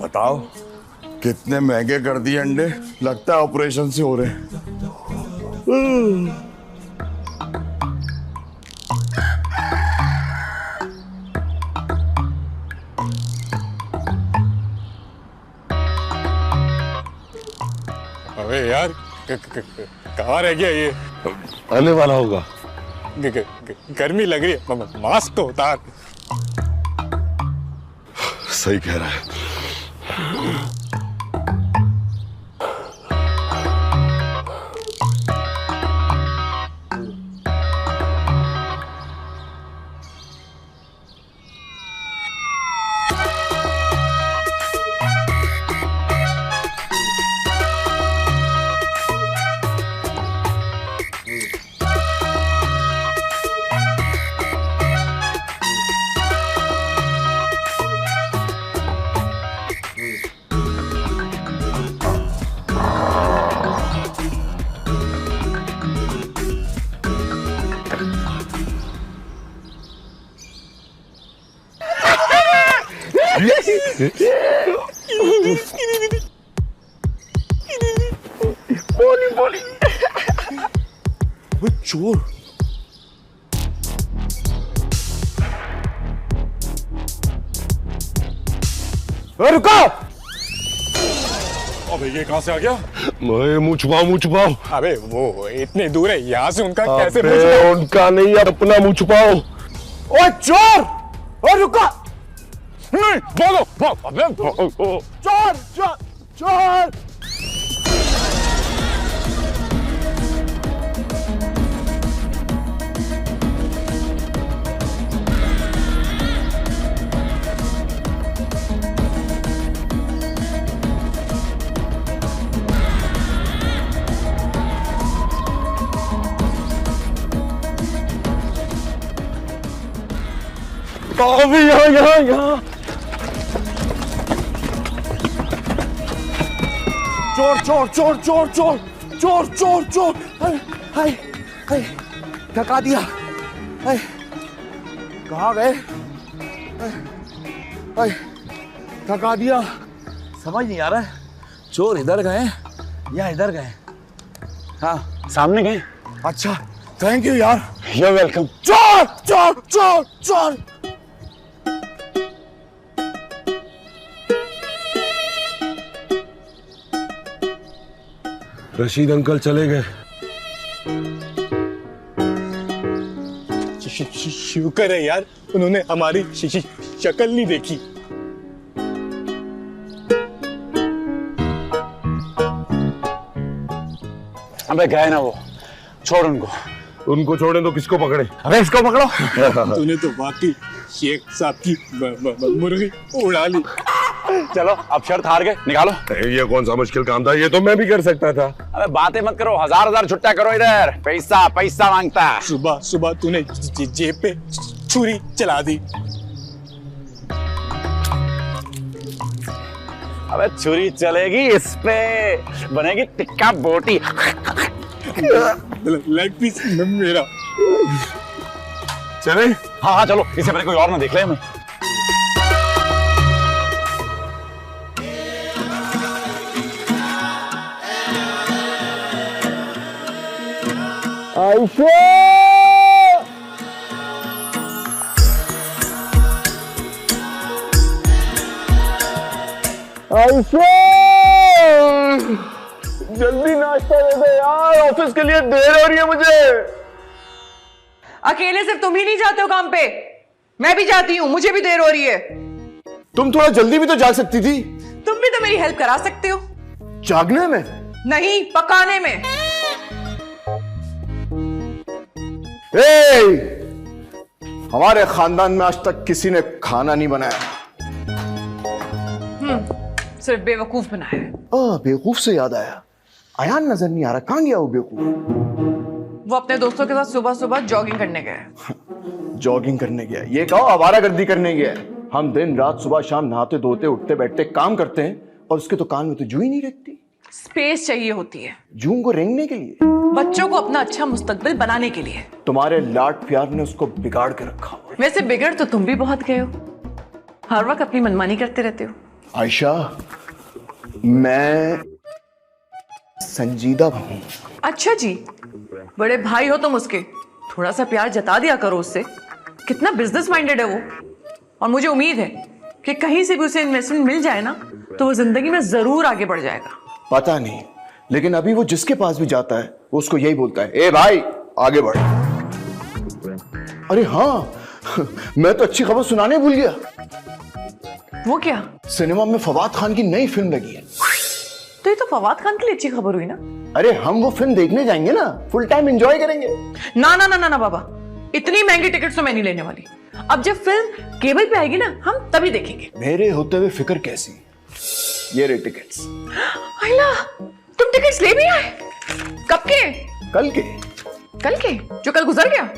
बताओ कितने महंगे कर दिए अंडे, लगता है ऑपरेशन से हो रहे हैं। अबे यार कहाँ रह गया ये? आने वाला होगा। गर्मी लग रही है, मास्क तो उतार। सही कह रहा है। बोली वो चोर। रुको। अबे ये कहाँ से आ गया? मुंह छुपाओ। अबे वो इतने दूर है, यहाँ से उनका कैसे अबे मुंह छुपाऊं? उनका नहीं, अपना मुंह छुपाओ। ओ चोर! ओ रुको! नहीं, भागो! अबे चोर! चोर! चोर! अभी यहाँ चोर! हाय थका दिया। हाय कहाँ गए? हाय थका दिया। समझ नहीं आ रहा है, चोर इधर गए या इधर गए? हाँ सामने गए। अच्छा, थैंक यू यार। You're welcome। चोर! रशीद अंकल चले गए। शुक्र है यार, उन्होंने हमारी शक्ल नहीं देखी। अबे गए ना वो, छोड़ उनको छोड़े तो किसको पकड़े? अबे इसको पकड़ो। तूने तो वाकई शेख साहब की मुर्गी उड़ा ली। चलो अब शर्त हार गए, निकालो। ये कौन सा मुश्किल काम था, ये तो मैं भी कर सकता था। अबे बातें मत करो, हजार छुट्टा करो इधर। पैसा मांगता है। सुबह तूने जेब पे छुरी चला दी। अबे छुरी चलेगी, इस पे बनेगी टिक्का बोटी। लेग पीस मेरा। चले? हाँ चलो, इससे पहले कोई और ना देख ले हमें। जल्दी नाश्ता दे दे यार, ऑफिस के लिए देर हो रही है मुझे। अकेले सिर्फ तुम ही नहीं जाते हो काम पे, मैं भी जाती हूँ, मुझे भी देर हो रही है। तुम थोड़ा जल्दी भी तो जाग सकती थी। तुम भी तो मेरी हेल्प करा सकते हो। जागने में? नहीं, पकाने में। हमारे खानदान में आज तक किसी ने खाना नहीं बनाया। सिर्फ बेवकूफ बनाया है। बेवकूफ से याद आया, अयान नजर नहीं आ रहा, कहाँ गया वो बेवकूफ? वो अपने दोस्तों के साथ सुबह सुबह जॉगिंग करने गया। जॉगिंग करने गया? ये कहो आवारागर्दी करने गया। हम दिन रात सुबह शाम नहाते धोते उठते बैठते काम करते हैं और उसके तो कान में तो जू ही नहीं रखती। स्पेस चाहिए होती है जून को रेंगने के लिए। बच्चों को अपना अच्छा मुस्तकबिल बनाने के लिए। तुम्हारे लाड प्यार ने उसको बिगाड़ के रखा। वैसे बिगड़ तो तुम भी बहुत गए हो, हर वक्त अपनी मनमानी करते रहते हो। आयशा, मैं संजीदा हूं। अच्छा जी, बड़े भाई हो तुम उसके, थोड़ा सा प्यार जता दिया करो उससे। कितना बिजनेस माइंडेड है वो, और मुझे उम्मीद है कि कहीं से भी उसे इन्वेस्टमेंट मिल जाए ना तो वो जिंदगी में जरूर आगे बढ़ जाएगा। पता नहीं, लेकिन अभी वो जिसके पास भी जाता है वो उसको यही बोलता है, ए भाई आगे बढ़। अरे हाँ, मैं तो अच्छी खबर सुनाने भूल गया। वो क्या? सिनेमा में फवाद खान की नई फिल्म लगी है। तो ये तो फवाद खान के लिए अच्छी खबर हुई ना। अरे हम वो फिल्म देखने जाएंगे ना, फुल टाइम एंजॉय करेंगे। ना ना ना ना ना बाबा, इतनी महंगी टिकट तो मैं नहीं लेने वाली। अब जब फिल्म केबल पे आएगी ना हम तभी देखेंगे। मेरे होते हुए फिक्र कैसी, ये रहे टिकट्स। आइला, तुम टिकट्स ले भी आए? कब के? कल के। कल के जो कल गुजर गया?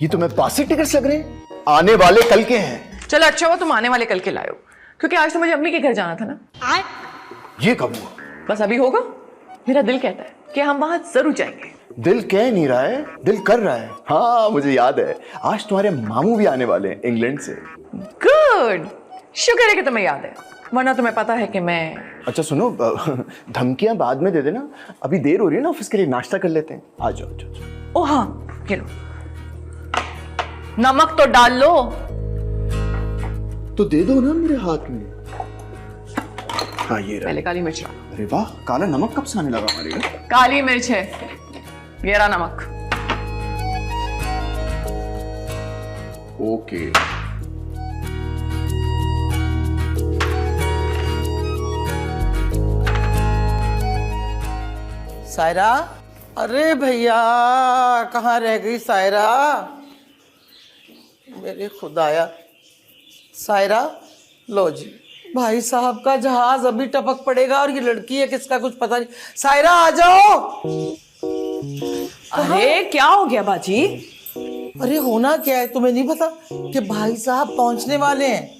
ये तो मैं पासिंग टिकट्स लग रहे हैं, आने वाले कल के हैं। चलो अच्छा हुआ तुम आने वाले कल के लाए हो, क्योंकि आज तो मुझे अम्मी के घर जाना था ना। ये कब हुआ? बस अभी होगा। मेरा दिल कहता है कि हम वहां जरूर जाएंगे। दिल कह नहीं रहा है, दिल कर रहा है। हाँ मुझे याद है, आज तुम्हारे मामू भी आने वाले हैं इंग्लैंड से। गुड, शुक्र है कि तुम्हें याद है, वरना तुम्हें पता है कि मैं। अच्छा सुनो, धमकियां बाद में दे देना, अभी देर हो रही है ना ऑफिस के लिए, नाश्ता कर लेते हैं। आ जाओ जाओ। ओ हाँ, ये लो, नमक तो डाल लो। तो दे दो ना मेरे हाथ में। हाँ ये रहा। पहले काली मिर्च। अरे वाह, काला नमक कब से आने लगा हमारे घर? काली मिर्च है, ये रहा नमक। ओके। सायरा, अरे भैया कहाँ रह गई सायरा? मेरे खुदाया। सायरा, लो जी, भाई साहब का जहाज अभी टपक पड़ेगा और ये लड़की है किसका कुछ पता नहीं। सायरा आ जाओ। अरे क्या हो गया बाजी? अरे होना क्या है, तुम्हें नहीं पता कि भाई साहब पहुंचने वाले हैं?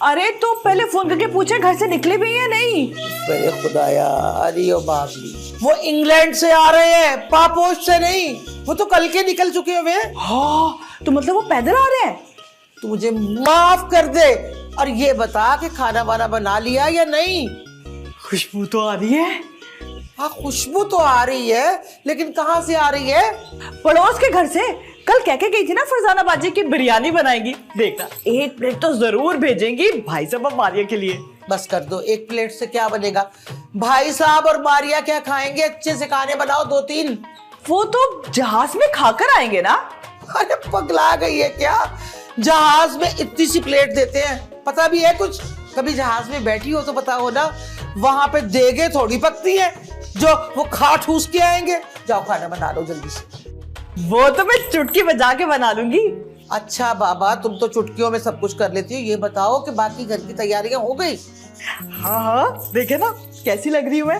अरे तो पहले फोन करके पूछे घर से निकले भी या नहीं? मेरे खुदाया, अरे ओ बाबली, वो इंग्लैंड से आ रहे हैं, पापोश से नहीं। वो तो कल के निकल चुके हुए। हाँ, तो मतलब वो पैदल आ रहे हैं? तू मुझे माफ कर दे और ये बता कि खाना वाना बना लिया या नहीं? खुशबू तो आ रही है। हाँ खुशबू तो आ रही है, लेकिन कहाँ से आ रही है? पड़ोस के घर से। कल कह के गई थी ना फरजाना बाजी की बिरयानी बनाएगी, देखना एक प्लेट तो जरूर भेजेंगी भाई साहब और मारिया के लिए। बस कर दो, एक प्लेट से क्या बनेगा? भाई साहब और मारिया क्या खाएंगे? अच्छे से खाने बनाओ 2-3। वो तो जहाज में खाकर आएंगे ना। अरे पगला गई है क्या? जहाज में इतनी सी प्लेट देते हैं, पता भी है कुछ? कभी जहाज में बैठी हो तो पता हो ना, वहां पे देगे थोड़ी पकती है जो वो खा ठूस के आएंगे। जाओ खाना बना लो जल्दी से। वो तो मैं चुटकी बजा के बना लूंगी। अच्छा बाबा, तुम तो चुटकियों में सब कुछ कर लेती हो। ये बताओ कि बाकी घर की तैयारियां हो गई? हाँ हाँ, देखे ना कैसी लग रही हूँ मैं,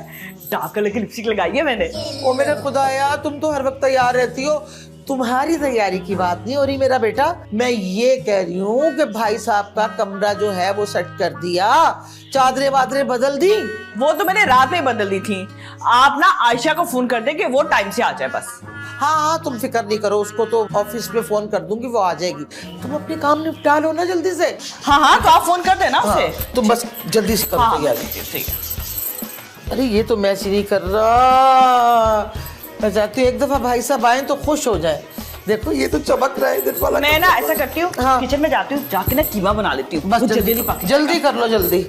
डार्क कलर की लिपस्टिक लगाई है मैंने। ओ मेरे खुदाया, तुम तो हर वक्त तैयार रहती हो। तुम्हारी तैयारी की बात नहीं हो रही मेरा बेटा, मैं ये कह रही हूँ कि भाई साहब का कमरा जो है वो सेट कर दिया, चादरें वादरें बदल दी? वो तो मैंने रात में बदल दी थी। आप ना आयशा को फोन कर दे कि वो टाइम से आ जाए बस। हाँ हाँ, तुम फिक्र नहीं करो, उसको तो ऑफिस में फोन कर दूंगी, वो आ जाएगी। तुम अपने काम निपटा लो ना जल्दी से। हाँ हाँ, तो आप फोन कर देना उसे। तुम बस जल्दी से करो हाँ, तैयारी। ठीक है। अरे ये तो मैच ही नहीं कर रहा। मैं चाहती हूँ एक दफा भाई साहब आए तो खुश हो जाए। देखो ये तो चमक रहा है इधर वाला। मैं ना ऐसा करती हूँ, हाँ। किचन में जाती हूँ, जाके ना कीमा बना लेती हूँ। बस जल्दी नहीं पक जल्दी कर लो जल्दी।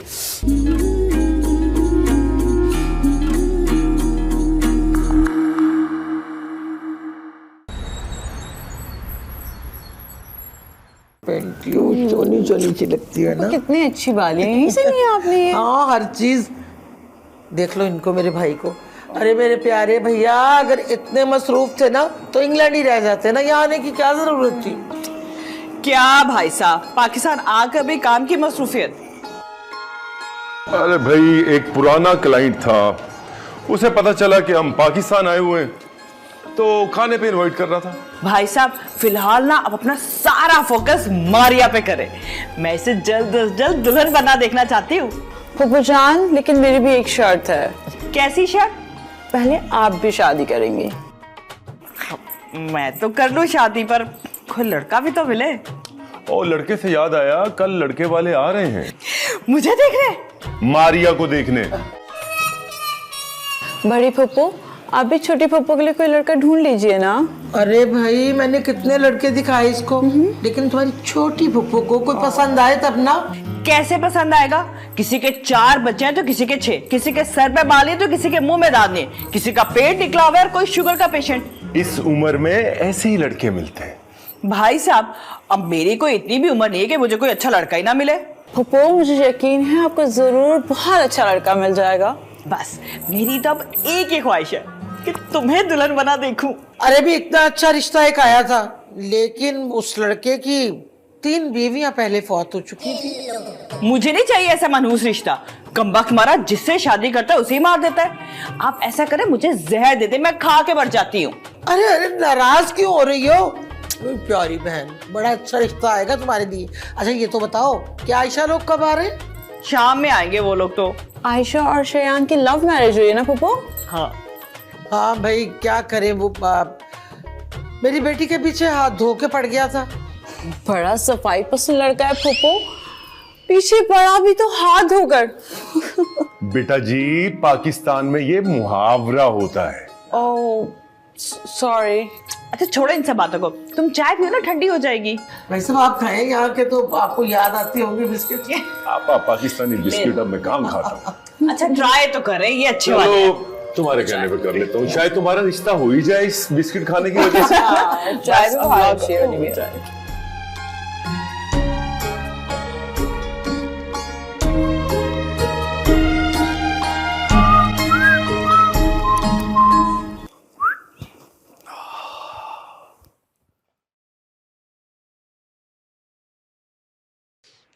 पेंटियो चोनी चोनी सी लगती है ना। कितनी अच्छी बाल है, यहीं से लिया आपने ये? हाँ हर चीज देख लो इनको, मेरे भाई को। अरे मेरे प्यारे भैया, अगर इतने मसरूफ थे ना तो इंग्लैंड ही रह जाते ना, यहाँ आने की क्या जरूरत थी? क्या भाई साहब, पाकिस्तान आकर भी काम की मसरूफियत। अरे भाई, एक पुराना क्लाइंट था, उसे पता चला कि हम पाकिस्तान आए हुए हैं, तो खाने पे इनवाइट कर रहा था। भाई साहब फिलहाल ना अब अपना सारा फोकस मारिया पे करें। मैं इसे जल्द से जल्द दुल्हन बना देखना चाहती हूँ। फूफू जान, लेकिन मेरी भी एक शर्त है। कैसी शर्त? पहले आप भी शादी करेंगी। मैं तो कर लूं शादी, पर कोई लड़का भी तो मिले। और लड़के से याद आया, कल लड़के वाले आ रहे हैं मुझे देखने? मारिया को देखने। बड़ी फूफू, आप भी छोटी फूफू के लिए कोई लड़का ढूंढ लीजिए ना। अरे भाई, मैंने कितने लड़के दिखाए इसको, लेकिन तुम्हारी छोटी फुप्पो को कोई पसंद आए तब ना। कैसे पसंद आएगा? किसी के 4 बच्चे हैं तो किसी के 6, किसी के सर पे बाल है तो किसी के मुंह में दाने, किसी का पेट निकला हुआ है और कोई शुगर का पेशेंट। इस उम्र में ऐसे ही लड़के मिलते हैं। भाई साहब, अब मेरी कोई इतनी भी उम्र नहीं है कि मुझे कोई अच्छा लड़का ही ना मिले। फूफू, मुझे यकीन है आपको जरूर बहुत अच्छा लड़का मिल जाएगा। बस मेरी तो अब एक ही ख्वाहिश है कि तुम्हें दुल्हन बना देखूं। अरे भी इतना अच्छा रिश्ता एक आया था, लेकिन उस लड़के की 3 बीवियां पहले फौत हो चुकी थी। मुझे नहीं चाहिए ऐसा मनहूस रिश्ता। कमबख्त मारा जिससे शादी करता है उसे ही मार देता है। आप ऐसा करें, मुझे जहर दे दे, मैं खा के मर जाती हूँ। अरे अरे, नाराज क्यों हो रही हो प्यारी बहन? बड़ा अच्छा रिश्ता आएगा तुम्हारे लिए। अच्छा ये तो बताओ, क्या आयशा लोग कब आ रहे? शाम में आएंगे वो लोग तो। आयशा और श्रेयान की लव मैरिज हुई है ना फूफू? हाँ हाँ भाई, क्या करें, वो मेरी बेटी के पीछे हाथ धो के पड़ गया था। बड़ा सफाई पसंद लड़का है फूफू, पीछे पड़ा भी तो हाथ धोकर। बेटा जी, पाकिस्तान में ये मुहावरा होता है। Oh sorry. अच्छा छोड़ो इन सब बातों को, तुम चाय पियो ना, ठंडी हो जाएगी। वैसे आप खाएं यहाँ के तो आपको याद आती होंगी बिस्किट। आप पाकिस्तानी बिस्किट अब मैं काम खाता हूँ। अच्छा ट्राई तो करें, ये अच्छी बात है। चलो तुम्हारे कहने पे कर लेता हूँ, शायद तुम्हारा रिश्ता हो ही जाए इस बिस्किट खाने की वजह से। चाय भी बहुत अच्छी बनी है।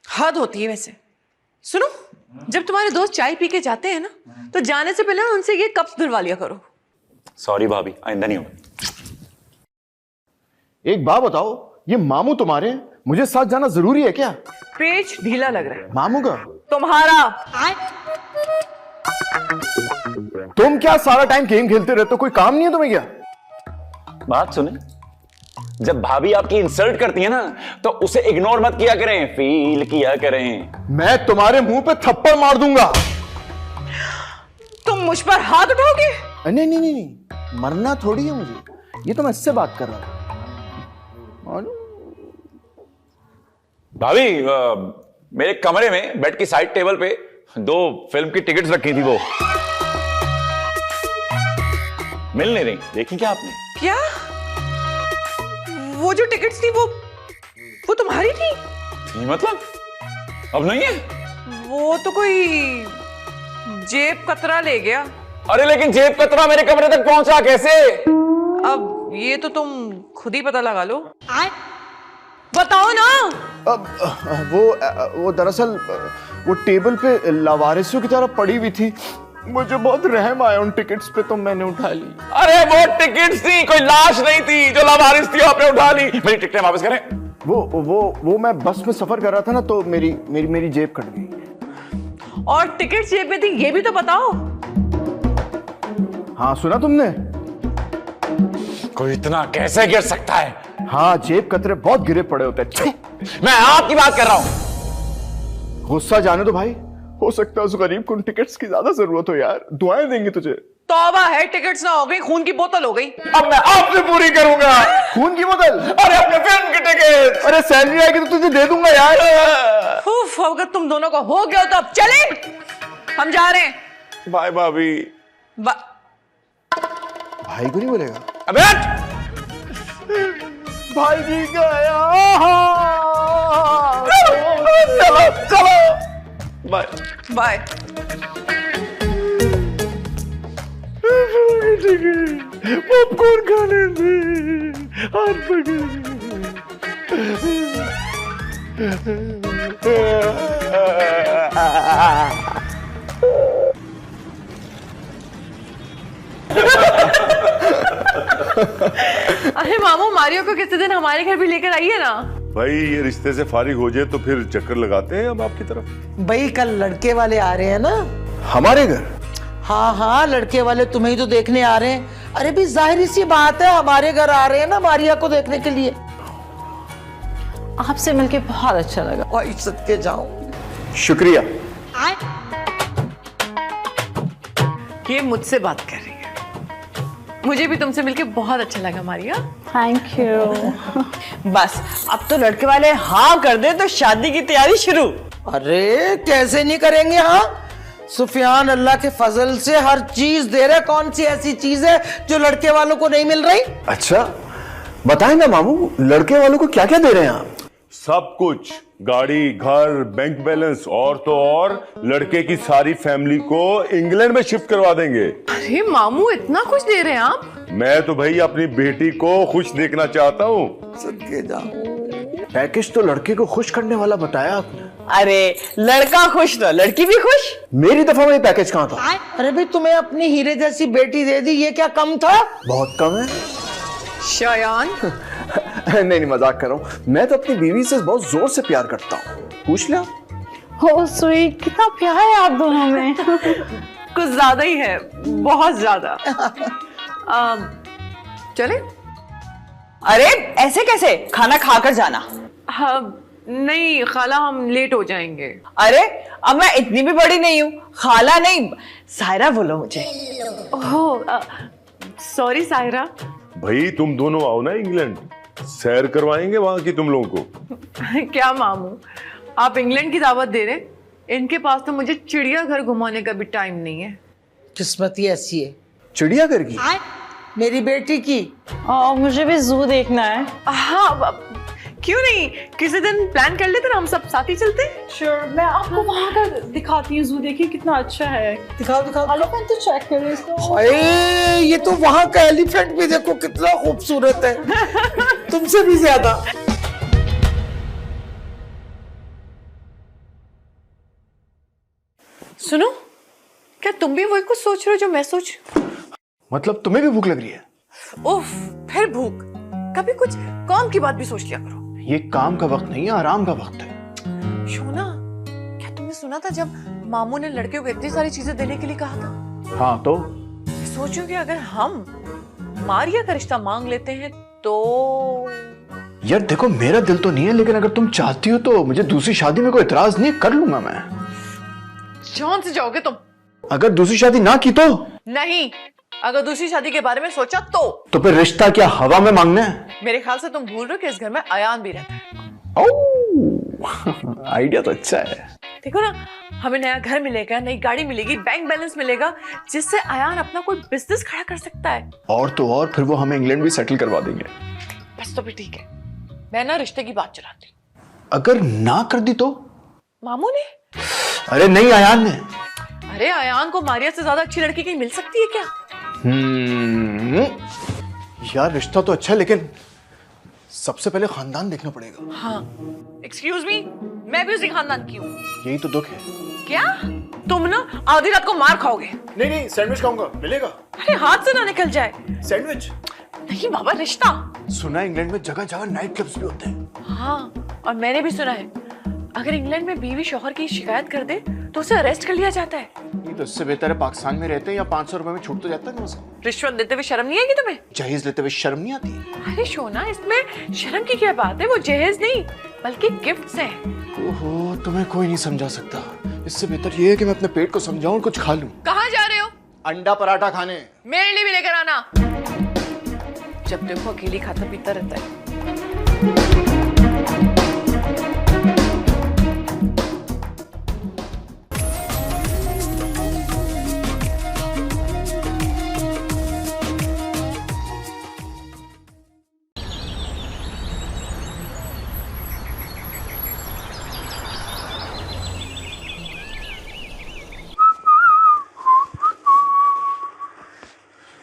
हद होती है वैसे। सुनो, जब तुम्हारे दोस्त चाय पी के जाते हैं ना, तो जाने से पहले उनसे ये कप धुलवा लिया करो। सॉरी भाभी, आइंदा नहीं होगा। एक बात बताओ, ये मामू तुम्हारे हैं, मुझे साथ जाना जरूरी है क्या? पेच ढीला लग रहा है। मामू का? तुम्हारा। तुम क्या सारा टाइम गेम खेलते रहते हो, कोई काम नहीं है तुम्हें क्या? बात सुने, जब भाभी आपकी इंसल्ट करती है ना, तो उसे इग्नोर मत किया करें, फील किया करें। मैं तुम्हारे मुंह पे थप्पड़ मार दूंगा। तुम मुझ पर हाथ उठाओगे? नहीं नहीं नहीं नहीं, मरना थोड़ी है मुझे, ये तो मैं इससे बात कर रहा था। भाभी, मेरे कमरे में बेड की साइड टेबल पे 2 फिल्म की टिकट्स रखी थी, वो मिल नहीं रही, देखी क्या आपने? क्या? वो जो टिकट्स थी वो तुम्हारी थी? थी मतलब? अब नहीं है? वो तो कोई जेब कतरा ले गया। अरे लेकिन जेब कतरा मेरे कमरे तक पहुंचा कैसे? अब ये तो तुम खुद ही पता लगा लो। बताओ ना। वो दरअसल वो टेबल पे लावारिसों की तरह पड़ी हुई थी, मुझे बहुत रहम आया उन टिकट्स पे, तो मैंने उठा ली। अरे वो टिकट्स थी, कोई लाश नहीं थी जो लावारिस थी, आपने उठा ली। मेरी टिकटें वापस करें। वो मैं बस में सफर कर रहा था ना, तो मेरी जेब कट गई। और टिकट जेब में थी, ये भी तो बताओ। हाँ सुना तुमने? कोई इतना कैसे गिर सकता है? हाँ, जेब कतरे बहुत गिरे पड़े होते हैं। मैं आपकी बात कर रहा हूं। गुस्सा जाने दो भाई, हो सकता है उस गरीब को उन टिकट्स की ज्यादा जरूरत हो यार, दुआएं देंगे तुझे। तौबा है, टिकट्स ना हो गई, खून की बोतल हो गई। अब मैं आपसे पूरी करूंगा। खून की बोतल? अरे अपने फिल्म की टिकट। अरे सैलरी आएगी तो तुझे दे दूंगा यार। उफ, अगर तुम दोनों को हो गया तो अब चले, हम जा रहे हैं। बाय भाभी। भाई को नहीं बोलेगा? अबे भाई जी गया। चलो चलो, बाय बाय। पॉपकॉर्न खाने में हाथ अरे मामू, मारियो को किसी दिन हमारे घर भी लेकर आइए ना। भाई ये रिश्ते से फारिग हो जाए तो फिर चक्कर लगाते हैं हम आपकी तरफ। भाई कल लड़के वाले आ रहे हैं ना? हमारे घर? हाँ हाँ, लड़के वाले तुम्हें ही तो देखने आ रहे हैं। अरे भी जाहिर सी बात है, हमारे घर आ रहे हैं ना मारिया को देखने के लिए। आपसे मिलके बहुत अच्छा लगा। और सदके जाऊं। शुक्रिया। ये मुझसे बात कर रही है। मुझे भी तुमसे मिलके बहुत अच्छा लगा मारिया। Thank you. बस अब तो लड़के वाले हाँ कर दे तो शादी की तैयारी शुरू। अरे कैसे नहीं करेंगे? हाँ, सुफियान अल्लाह के फजल से हर चीज दे रहे। कौन सी ऐसी चीज है जो लड़के वालों को नहीं मिल रही? अच्छा बताएं ना मामू, लड़के वालों को क्या क्या दे रहे हैं आप? सब कुछ, गाड़ी, घर, बैंक बैलेंस, और तो और लड़के की सारी फैमिली को इंग्लैंड में शिफ्ट करवा देंगे। अरे मामू इतना कुछ दे रहे हैं आप? मैं तो भाई अपनी बेटी को खुश देखना चाहता हूँ। सदके जाऊं। पैकेज तो लड़के को खुश करने वाला बताया आपने। अरे लड़का खुश तो लड़की भी खुश। मेरी दफा में पैकेज कहाँ था? अरे भाई तुम्हें अपनी हीरे जैसी बेटी दे दी, ये क्या कम था? बहुत कम है। शयान नहीं मजाक कर रहा हूँ, मैं तो अपनी बीवी से बहुत जोर से प्यार करता हूँ। पूछ लिया। हो स्वीट, कितना प्यार है आप दोनों में। कुछ ज्यादा ही है, बहुत ज्यादा। चले? अरे ऐसे कैसे, खाना खाकर जाना। हाँ नहीं खाला, हम लेट हो जाएंगे। अरे अब मैं इतनी भी बड़ी नहीं हूँ। खाला नहीं, सायरा बोलो मुझे। Oh sorry Saira. भाई तुम दोनों आओ ना इंग्लैंड, सैर करवाएंगे वहां की तुम लोगों को। क्या मामू, आप इंग्लैंड की दावत दे रहे? इनके पास तो मुझे चिड़ियाघर घुमाने का भी टाइम नहीं है। किस्मत ही ऐसी है। चिड़ियाघर की? मेरी बेटी की। मुझे भी जू देखना है। हाँ क्यों नहीं, किसी दिन प्लान कर लेते ना, हम सब साथ ही चलते। श्योर, मैं आपको वहाँ का दिखाती हूँ। जू देखिए कितना अच्छा है। दिखाओ दिखाओ। एलिफेंट तो चेक करो इसको। अरे ये तो वहां का एलिफेंट भी देखो कितना खूबसूरत है। तुमसे भी ज्यादा। सुनो, क्या तुम भी वही कुछ सोच रहे हो जो मैं सोच रही हूँ? मतलब तुम्हें भी भूख लग रही है? उफ, फिर भूख? कभी कुछ काम की बात भी सोच लिया करो। ये काम का वक्त नहीं है, आराम का वक्त है। शोना, क्या तुमने सुना था जब मामू ने लड़के को इतनी सारी चीजें देने के लिए कहा था? हाँ तो? सोचो कि अगर हम मारिया का रिश्ता मांग लेते हैं तो। यार देखो, मेरा दिल तो नहीं है, लेकिन अगर तुम चाहती हो तो मुझे दूसरी शादी में कोई इतराज नहीं, कर लूंगा मैं। जान से जाओगे तुम? अगर दूसरी शादी ना की तो? नहीं, अगर दूसरी शादी के बारे में सोचा तो फिर रिश्ता क्या हवा में मांगना है? मेरे ख्याल से तुम भूल रहे हो कि इस घर में अयान भी रहता है। आइडिया तो अच्छा है। देखो ना, हमें नया घर मिलेगा, नई गाड़ी मिलेगी, बैंक बैलेंस मिलेगा, जिससे अयान अपना कोई बिजनेस खड़ा कर सकता है। और तो और फिर वो हमें इंग्लैंड भी सेटल करवा देंगे। बस तो भी ठीक है, मैं ना रिश्ते की बात चलाती। अगर ना कर दी तो? मामू ने? अरे नहीं, अयान ने। अरे अयान को मारिया से ज्यादा अच्छी लड़की कहीं मिल सकती है क्या? यार रिश्ता तो अच्छा है, लेकिन सबसे पहले खानदान देखना पड़ेगा। हाँ, एक्सक्यूज मी, मैं भी उसी खानदान की हूँ। यही तो दुख है। क्या तुम ना आधी रात को मार खाओगे? नहीं नहीं, सैंडविच खाऊंगा, मिलेगा? अरे हाथ से ना निकल जाए। सैंडविच नहीं बाबा, रिश्ता। सुना है इंग्लैंड में जगह जगह नाइट क्लब्स भी होते हैं। हाँ, और मैंने भी सुना है अगर इंग्लैंड में बीवी शौहर की शिकायत कर दे तो उसे अरेस्ट कर लिया जाता है। नहीं तो इससे बेहतर है पाकिस्तान में रहते हैं, या 500 रुपए में छूट तो जाता है उसको। रिश्वत देते हुए शर्म नहीं आएगी तुम्हें? जहेज लेते हुए शर्म नहीं आती? अरे शोना, इसमें शर्म की क्या बात है? वो जहेज नहीं बल्कि गिफ्ट्स हैं। ओहो, तुम्हें कोई नहीं समझा सकता। इससे बेहतर ये है कि मैं अपने पेट को समझाऊं और कुछ खा लूं। कहाँ जा रहे हो? अंडा पराठा खाने। मेरे लिए भी लेकर आना। जब देखो अकेली खाता पीता रहता है।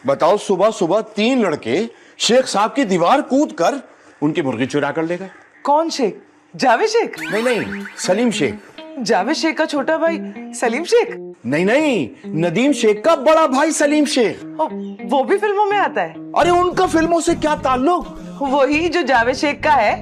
बताओ, सुबह सुबह 3 लड़के शेख साहब की दीवार कूद कर उनकी मुर्गी चुरा कर ले गए। कौन शेख? जावेद शेख? नहीं नहीं, सलीम शेख। जावेद शेख का छोटा भाई सलीम शेख? नहीं नहीं, नदीम शेख का बड़ा भाई सलीम शेख। वो भी फिल्मों में आता है? अरे उनका फिल्मों से क्या ताल्लुक? वही जो जावेद शेख का है।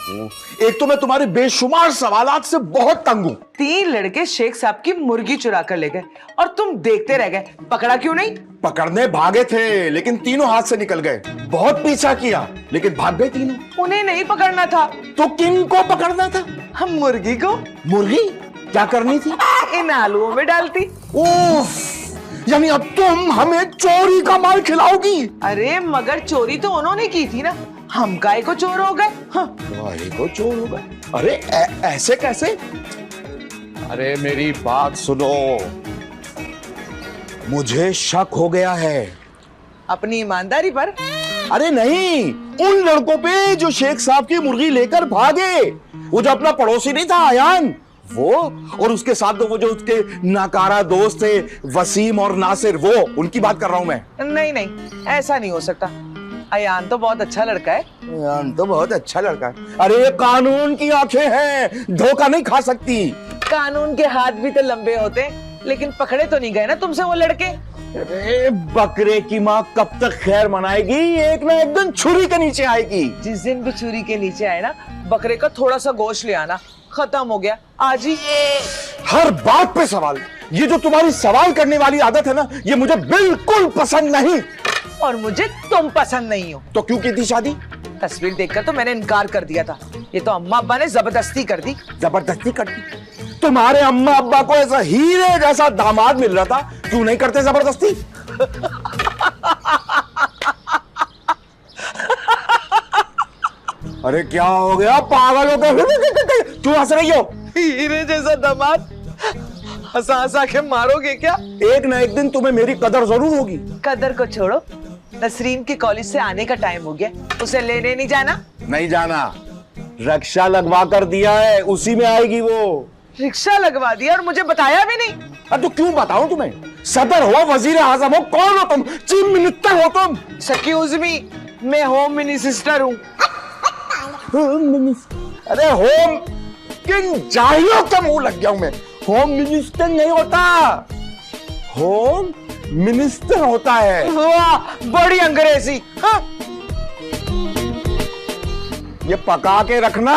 एक तो मैं तुम्हारे बेशुमार सवालात से बहुत तंग हूं। 3 लड़के शेख साहब की मुर्गी चुरा कर ले गए और तुम देखते रह गए। पकड़ा क्यों नहीं? पकड़ने भागे थे लेकिन तीनों हाथ से निकल गए। बहुत पीछा किया लेकिन भाग गए तीनों। उन्हें नहीं पकड़ना था। तो किन को पकड़ना था? हम मुर्गी को। मुर्गी क्या करनी थी? इन आलूओं में डालती। उफ, यानी अब तुम हमें चोरी का माल खिलाओगी? अरे मगर चोरी तो उन्होंने की थी ना, हम काहे को चोर हो गए? हाँ। काहे को चोर हो गए? अरे ऐसे कैसे? अरे मेरी बात सुनो, मुझे शक हो गया है। अपनी ईमानदारी पर? अरे नहीं, उन लड़कों पे जो शेख साहब की मुर्गी लेकर भागे। वो जो अपना पड़ोसी नहीं था अयान, वो और उसके साथ वो जो उसके नाकारा दोस्त थे वसीम और नासिर, वो उनकी बात कर रहा हूं मैं। नहीं नहीं, ऐसा नहीं हो सकता। अयान तो बहुत अच्छा लड़का है। अयान तो बहुत अच्छा लड़का है। अरे कानून की आंखें हैं, धोखा नहीं खा सकती। कानून के हाथ भी तो लंबे होते, लेकिन पकड़े तो नहीं गए ना तुमसे वो लड़के। अरे बकरे की माँ कब तक खैर मनाएगी? एक ना एक दिन छुरी के नीचे आएगी। जिस दिन भी छुरी के नीचे आए ना, बकरे का थोड़ा सा गोश्त ले आना। खत्म हो गया आज ही। हर बात पे सवाल। ये जो तुम्हारी सवाल करने वाली आदत है ना, ये मुझे बिल्कुल पसंद नहीं। और मुझे तुम पसंद नहीं हो। तो क्यों की थी शादी? तस्वीर देखकर तो मैंने इनकार कर दिया था। ये तो अम्मा अब्बा ने जबरदस्ती कर दी। जबरदस्ती कर दी? तुम्हारे अम्मा अब्बा को ऐसा हीरे जैसा दामाद मिल रहा था, क्यों नहीं करते जबरदस्ती? अरे क्या हो गया? पागल हो गए? क्यों हंस रही हो? हीरे जैसा दामाद? हंसा हंसा के मारोगे क्या? एक ना एक दिन तुम्हें मेरी कदर जरूर होगी। कदर को छोड़ो, नसरीन के कॉलेज से आने का टाइम हो गया, उसे लेने नहीं जाना? नहीं जाना, रक्षा लगवा कर दिया है, उसी में आएगी वो। रिक्शा लगवा दिया और मुझे बताया भी नहीं? अब तो क्यों बताऊं तुम्हें? सदर हो, वजीर आजम हो, कौन हो तुम? चीफ मिनिस्टर हो तुम? एक्सक्यूज मी, मैं होम मिनिस्टर हूँ। अरे होम किन जाहिलों के मुंह लग गया हूं मैं। होम मिनिस्टर नहीं होता, होम मिनिस्टर होता है। वाह, बड़ी अंग्रेजी। हाँ? ये पका के रखना।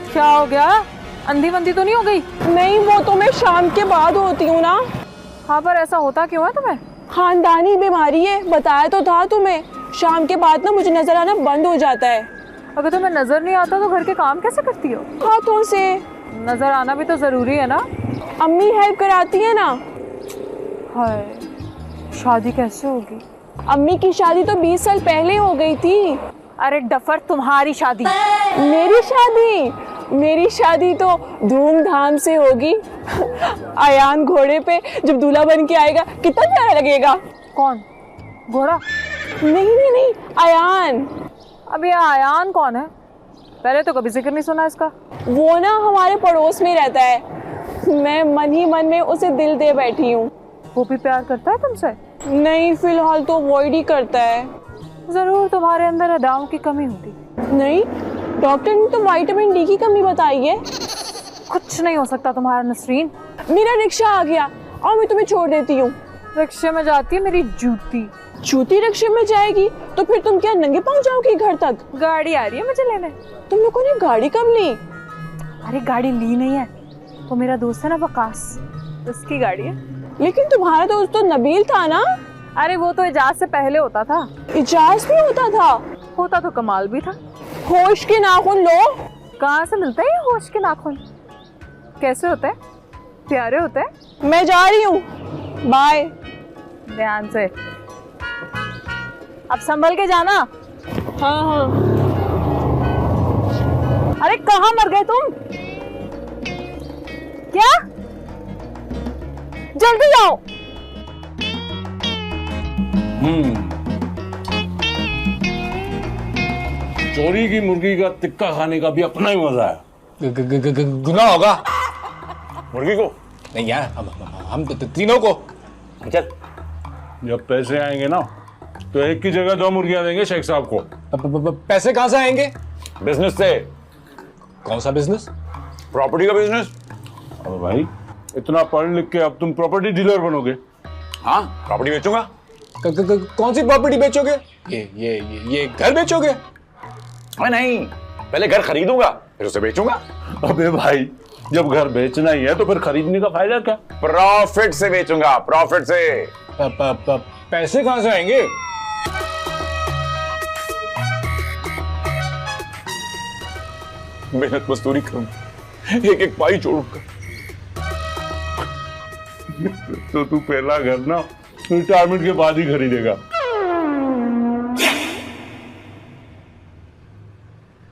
क्या हो गया? अंधी वंधी तो नहीं हो गई? नहीं, वो तो मैं शाम के बाद होती हूँ ना। हाँ, पर ऐसा होता क्यों है तुम्हें? खानदानी बीमारी है, बताया तो था तुम्हें। शाम के बाद ना मुझे नजर आना बंद हो जाता है। अगर तुम्हें नजर नहीं आता तो घर के काम कैसे करती हो? हाथों से। नजर आना भी तो जरूरी है ना। अम्मी हेल्प कराती है ना। हाय, शादी कैसे होगी? अम्मी की शादी तो 20 साल पहले हो गई थी। अरे डफर, तुम्हारी शादी? मेरी शादी? मेरी शादी तो धूमधाम से होगी। अयान घोड़े पे जब दूल्हा बन के आएगा कितना प्यारा लगेगा। कौन? घोड़ा? नहीं, अयान। अब ये अयान कौन है? पहले तो कभी जिक्र नहीं सुना इसका। वो ना हमारे पड़ोस में रहता है। मैं मन ही मन में उसे दिल दे बैठी हूँ। वो भी प्यार करता है तुमसे? नहीं, फिलहाल तो अवॉइड ही करता है। जरूर तुम्हारे अंदर अदाओं की कमी होगी। नहीं, डॉक्टर ने तो विटामिन डी की कमी बताई है। कुछ नहीं हो सकता तुम्हारा नसरीन। मेरा रिक्शा आ गया और मैं तुम्हें छोड़ देती हूँ। रिक्शे में जाती है मेरी जूती। जूती रिक्शे में जाएगी तो फिर तुम क्या नंगे पाँव जाओगी घर तक? गाड़ी आ रही है मुझे लेने। तुम लोगों ने गाड़ी कब ली? अरे गाड़ी ली नहीं है, वो मेरा दोस्त है ना वकास, उसकी गाड़ी है। लेकिन तुम्हारा दोस्त तो नबील था ना? अरे वो तो इजाज से पहले होता था। इजाज भी होता था? होता तो कमाल भी था। होश के नाखून लो। कहाँ से मिलते हैं ये होश के नाखून? कैसे होते हैं? प्यारे होते हैं। मैं जा रही हूँ, बाय। ध्यान से, अब संभल के जाना। हाँ। अरे कहाँ मर गए तुम? क्या? जल्दी जाओ। चोरी की मुर्गी का टिक्का खाने का भी अपना ही मजा है। गुनाह होगा मुर्गी को नहीं यार, हम तीनों को। चल जब पैसे आएंगे ना तो एक की जगह 2 मुर्गियां देंगे शेख साहब को। पैसे कहाँ से आएंगे? बिजनेस से। कौन सा बिजनेस? प्रॉपर्टी का बिजनेस। अब भाई इतना पढ़ लिख के अब तुम प्रॉपर्टी डीलर बनोगे? हाँ, प्रॉपर्टी बेचूंगा। कौन सी प्रॉपर्टी बेचोगे? ये घर बेचोगे? अरे नहीं, पहले घर खरीदूंगा फिर उसे बेचूंगा। अबे भाई जब घर बेचना ही है तो फिर खरीदने का फायदा क्या? प्रॉफिट से बेचूंगा, प्रॉफिट से। पैसे कहाँ से आएंगे? मेहनत मजदूरी करूंगा, एक एक पाई जोड़ूंगा। तो तू पहला घर ना रिटायरमेंट के बाद ही खरीदेगा।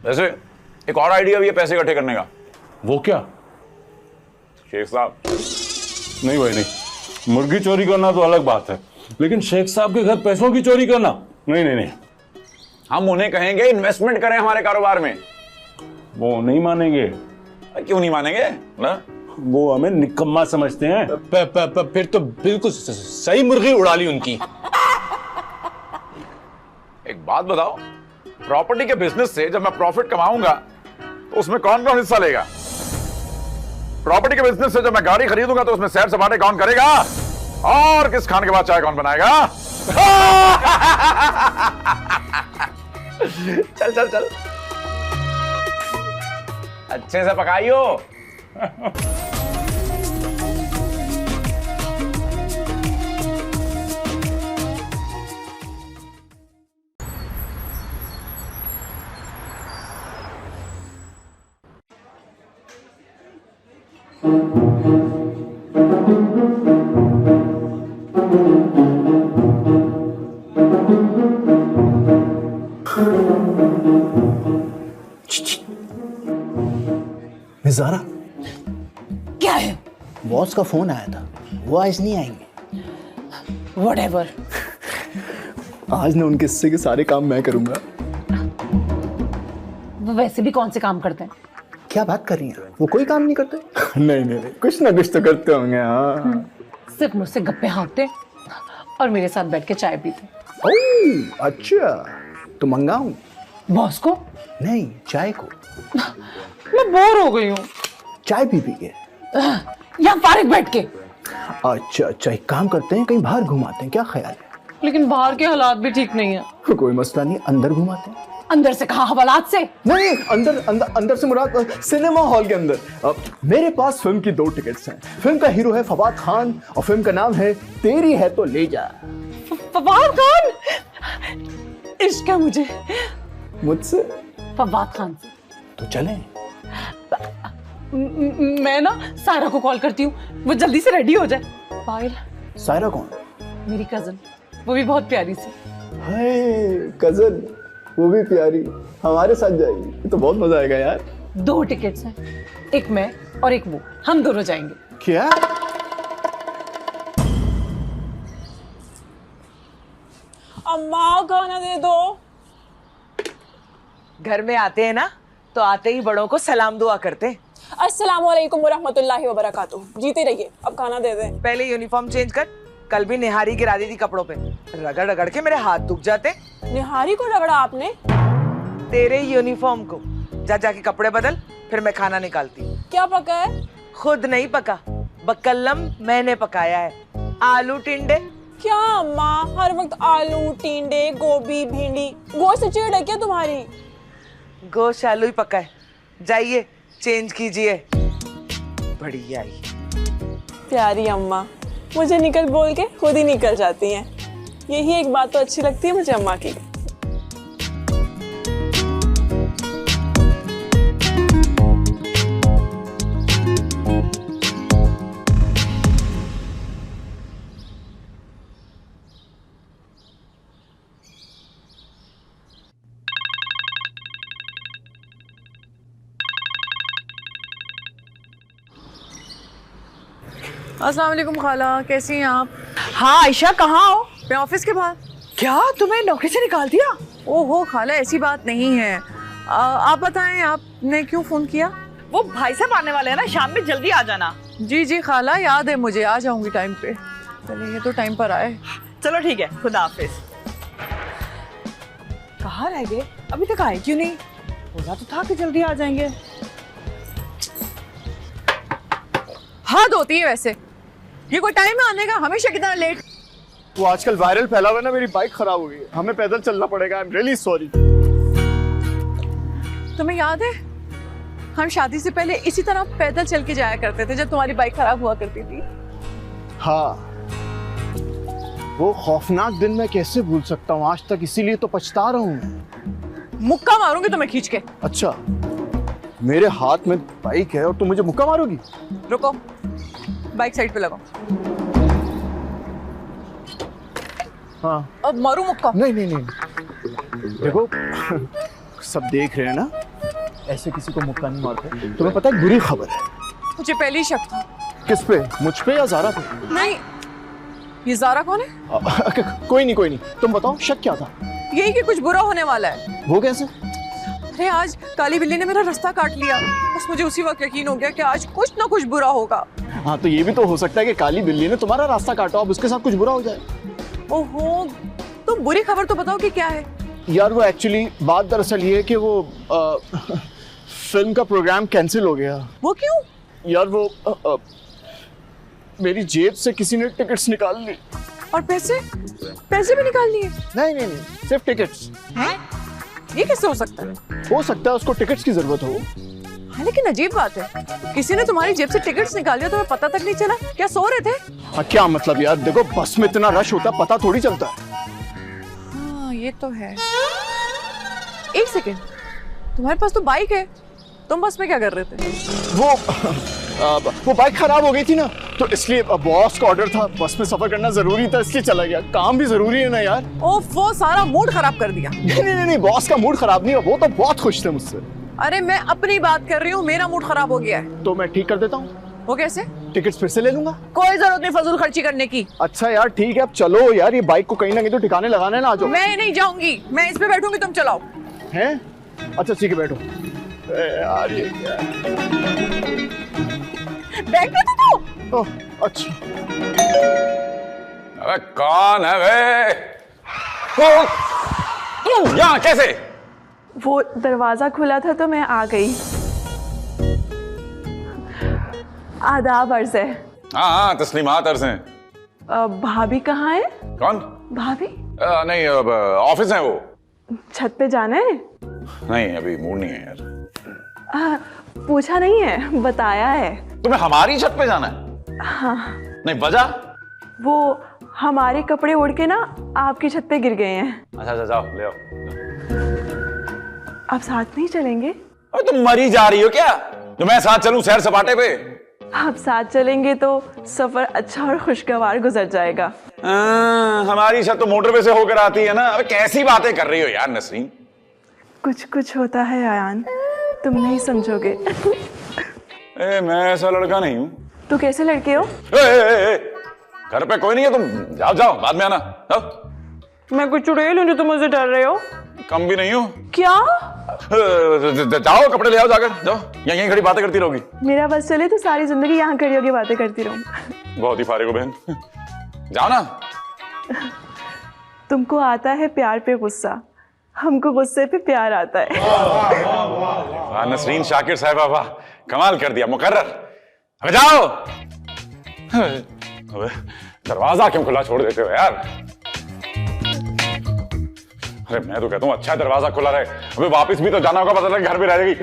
वैसे एक और आइडिया भी है पैसे इकट्ठे करने का। वो क्या? शेख साहब। नहीं भाई नहीं, मुर्गी चोरी करना तो अलग बात है, लेकिन शेख साहब के घर पैसों की चोरी करना नहीं नहीं नहीं। हम उन्हें कहेंगे इन्वेस्टमेंट करें हमारे कारोबार में। वो नहीं मानेंगे। क्यों नहीं मानेंगे ना? वो हमें निकम्मा समझते हैं। फिर तो बिल्कुल सही मुर्गी उड़ा ली उनकी। एक बात बताओ, प्रॉपर्टी के बिजनेस से जब मैं प्रॉफिट कमाऊंगा तो उसमें कौन कौन हिस्सा लेगा? प्रॉपर्टी के बिजनेस से जब मैं गाड़ी खरीदूंगा तो उसमें सैर सपाटे कौन करेगा? और किस खाने के बाद चाय कौन बनाएगा? चल चल चल, अच्छे से पकाइयो। ज़ारा, क्या है? बॉस का फोन आया था, वो आज नहीं आएंगे। Whatever. आज ना उनके हिस्से के सारे काम मैं करूंगा। वो वैसे भी कौन से काम करते हैं? क्या बात कर रही हैं? वो कोई काम नहीं करते? नहीं नहीं नहीं, कुछ ना कुछ तो करते होंगे। हाँ, सिर्फ मुझसे गप्पे हाँकते और मेरे साथ बैठ के चाय पीते। ओह अच्छा, तो मंगाऊं? बॉस को? नहीं, चाय को। मैं बोर हो गई हूँ। चाय पी के यहाँ फारिग बैठ के। अच्छा अच्छा, एक काम करते हैं, कहीं बाहर घुमाते हैं, क्या ख्याल है? लेकिन बाहर के हालात भी ठीक नहीं है। कोई मसला नहीं, अंदर घुमाते हैं। अंदर से कहाँ, हवालात से? नहीं, अंदर अंदर अंदर से मुराद सिनेमा हॉल के अंदर। मेरे पास फिल्म की 2 टिकट्स हैं। फिल्म का हीरो है फवाद खान और फिल्म का नाम है तेरी है तो ले जा। फवाद खान? इश्क है मुझे मुझसे? फवाद खान से। तो चलें। मैं ना सायरा को कॉल करती हूँ, वो जल्दी से रेडी हो जाए। पायल। सायरा कौन? मेरी कजन, वो भी बहुत प्यारी सी। हाय कजन, वो भी प्यारी, हमारे साथ जाएगी तो बहुत मजा आएगा यार। 2 टिकट्स हैं, एक मैं और एक वो, हम दोनों जाएंगे। क्या? अम्मा खाना दे दो। घर में आते हैं ना तो आते ही बड़ों को सलाम दुआ करते हैं। अस्सलामुअलैकुम वरहमतुल्लाहि वबरकातुहू। जीते रहिए, अब खाना दे दें। पहले यूनिफॉर्म चेंज कर, कल भी निहारी गिरा दी थी कपड़ों पे, रगड़ रगड़ के मेरे हाथ दुख जाते। निहारी को रगड़ा आपने? तेरे यूनिफॉर्म को। जा जाके कपड़े बदल, फिर मैं खाना निकालती। क्या पका है? खुद नहीं पका, बकल्लम मैंने पकाया है। आलू टिंडे। क्या अम्मा, हर वक्त आलू टिंडे गोभी भिंडी, गोश्त से चिढ़ है क्या तुम्हारी? गोश्त आलू ही पका है, जाइए चेंज कीजिए। बढ़िया ही प्यारी अम्मा, मुझे निकल बोल के खुद ही निकल जाती हैं। यही एक बात तो अच्छी लगती है मुझे अम्मा की। अस्सलाम वालेकुम खाला, कैसी हैं आप? हाँ आयशा, कहाँ हो? मैं ऑफिस के बाहर। क्या तुम्हें नौकरी से निकाल दिया? ओहो खाला, ऐसी बात नहीं है। आप बताएं, आपने क्यों फोन किया? वो भाई साहब आने वाले हैं ना, शाम में जल्दी आ जाना। जी जी खाला, याद है मुझे, आ जाऊंगी टाइम पे। चलिए, ये तो टाइम पर आए। चलो ठीक है, खुदा हाफिज। कहाँ रह गए? अभी तक आए क्यों नहीं? बोला तो था कि जल्दी आ जाएंगे। हद होती है वैसे, ये कोई टाइम है आने का? हमेशा कितना लेट। वो आजकल वायरल फैला हुआ है ना, मेरी बाइक खराब हो गई है, हमें पैदल चलना पड़ेगा। I am really sorry. तुम्हें याद है हम शादी से पहले इसी तरह पैदल चल के जाया करते थे जब तुम्हारी बाइक खराब हुआ करती थी? हाँ, वो खौफनाक दिन मैं कैसे भूल सकता हूँ आज तक, इसीलिए तो पछता रहा हूँ। मुक्का मारूंगी तुम्हें खींच के। अच्छा, मेरे हाथ में बाइक है और तुम मुझे मुक्का मारोगी? रुको, बाइक साइड पे लगाओ। हाँ। अब मारू मुक्का? नहीं नहीं नहीं, देखो सब देख रहे हैं ना, ऐसे किसी को मुक्का नहीं मारते। तुम्हें पता है बुरी खबर है। मुझे पहले ही शक था। किस पे? मुझ पे या ज़ारा पे? नहीं, ये ज़ारा कौन है? कोई नहीं, तुम बताओ शक क्या था? यही कि कुछ बुरा होने वाला है। वो कैसे? अरे आज काली बिल्ली ने मेरा रास्ता काट लिया, बस मुझे उसी वक्त यकीन हो गया कि आज कुछ ना कुछ बुरा होगा। हाँ, तो ये भी तो हो सकता है कि काली बिल्ली ने तुम्हारा रास्ता काटा, अब उसके साथ कुछ बुरा हो जाए। ओहो, तुम बुरी खबर तो बताओ कि क्या है? यार वो एक्चुअली बात दरअसल ये है कि वो फिल्म का प्रोग्राम कैंसिल हो गया। वो क्यों? यार वो मेरी जेब से किसी ने टिकट्स निकाल ली। और पैसे भी निकाल लिए? नहीं, सिर्फ टिकट्स। ये कैसे हो सकता है? हो सकता है उसको टिकट्स की जरूरत हो। हाँ, लेकिन अजीब बात है, किसी ने तुम्हारी जेब से टिकट्स निकाल लिया, तुम्हें पता तक नहीं चला? क्या सो रहे थे? हाँ, क्या मतलब यार, देखो बस में इतना रश होता पता थोड़ी चलता है। हाँ, ये तो है। एक सेकेंड, तुम्हारे पास तो बाइक है, तुम बस में क्या कर रहे थे? वो बाइक खराब हो गई थी ना, तो इसलिए बॉस का ऑर्डर था, बस में सफर करना जरूरी था, इसलिए चला गया। काम भी जरूरी है ना यार। ओफ, वो सारा मूड खराब कर दिया। नहीं, बॉस का मूड खराब नहीं है, वो तो बहुत खुश थे मुझसे। अरे मैं अपनी बात कर रही हूँ, मेरा मूड खराब हो गया है। तो मैं ठीक कर देता हूँ। वो कैसे? टिकट्स फिर से ले लूंगा। कोई जरूरत नहीं फजूल खर्ची करने की। अच्छा यार ठीक है, अब चलो यार, ये बाइक को कहीं ना कहीं तो ठिकाने लगाना है ना। आ जाओ। मैं नहीं जाऊंगी, मैं इस पे बैठूंगी, तुम चलाओ। हैं? अच्छा ठीक है, बैठो। यार ये क्या? बैठ तो। अच्छा। अबे कौन है वे? तुम यहाँ कैसे? वो दरवाजा खुला था तो मैं आ गई। आदाब अर्ज़ है। हाँ, तस्लीमात अर्ज़ हैं। भाभी कहाँ है? कौन? भाभी? नहीं, अब ऑफिस है वो। छत पे जाना है? नहीं, अभी मूड नहीं है यार। पूछा नहीं है, बताया है। तुम्हें हमारी छत पे जाना है? हाँ। नहीं, वजह? वो हमारे कपड़े उड़ के ना आपकी छत पे गिर गए हैं। अच्छा, जाओ ले आओ। आप साथ नहीं चलेंगे? अरे तुम मरी जा रही हो क्या? तो मैं साथ चलूं सैर सपाटे पे? आप साथ चलेंगे तो सफर अच्छा और खुशगवार गुजर जाएगा। हमारी छत तो मोटरवे से होकर आती है ना। अबे कैसी बातें कर रही हो यार नसरीन? कुछ होता है आयान, तुम नहीं समझोगे। मैं ऐसा लड़का नहीं हूँ। तो कैसे लड़के हो? घर पे कोई नहीं है, तुम जाओ बाद में आना। जाओ। मैं कुछ चुड़ैल हूँ जो तुम मुझसे डर रहे हो? कम भी नहीं हूँ। क्या? जाओ कपड़े ले आओ, जाकर जाओ। यहीं खड़ी बातें करती रहोगी? मेरा बस चले तो सारी जिंदगी यहाँ खड़ी होगी बातें करती रहूं। बहुत ही फारिग हो बहन, जाओ ना। तुमको आता है प्यार पे गुस्सा, हमको गुस्से पे प्यार आता है। वाह नसरीन शाकिर साहिबा, वाह कमाल कर दिया, मुकर्रर। अब जाओ। अबे दरवाजा क्यों खुला छोड़ देते हो यार? अरे मैं तो कहता हूँ अच्छा है दरवाजा खुला रहे। अबे वापस भी तो जाना होगा, पता लगे घर पे रह जाएगी।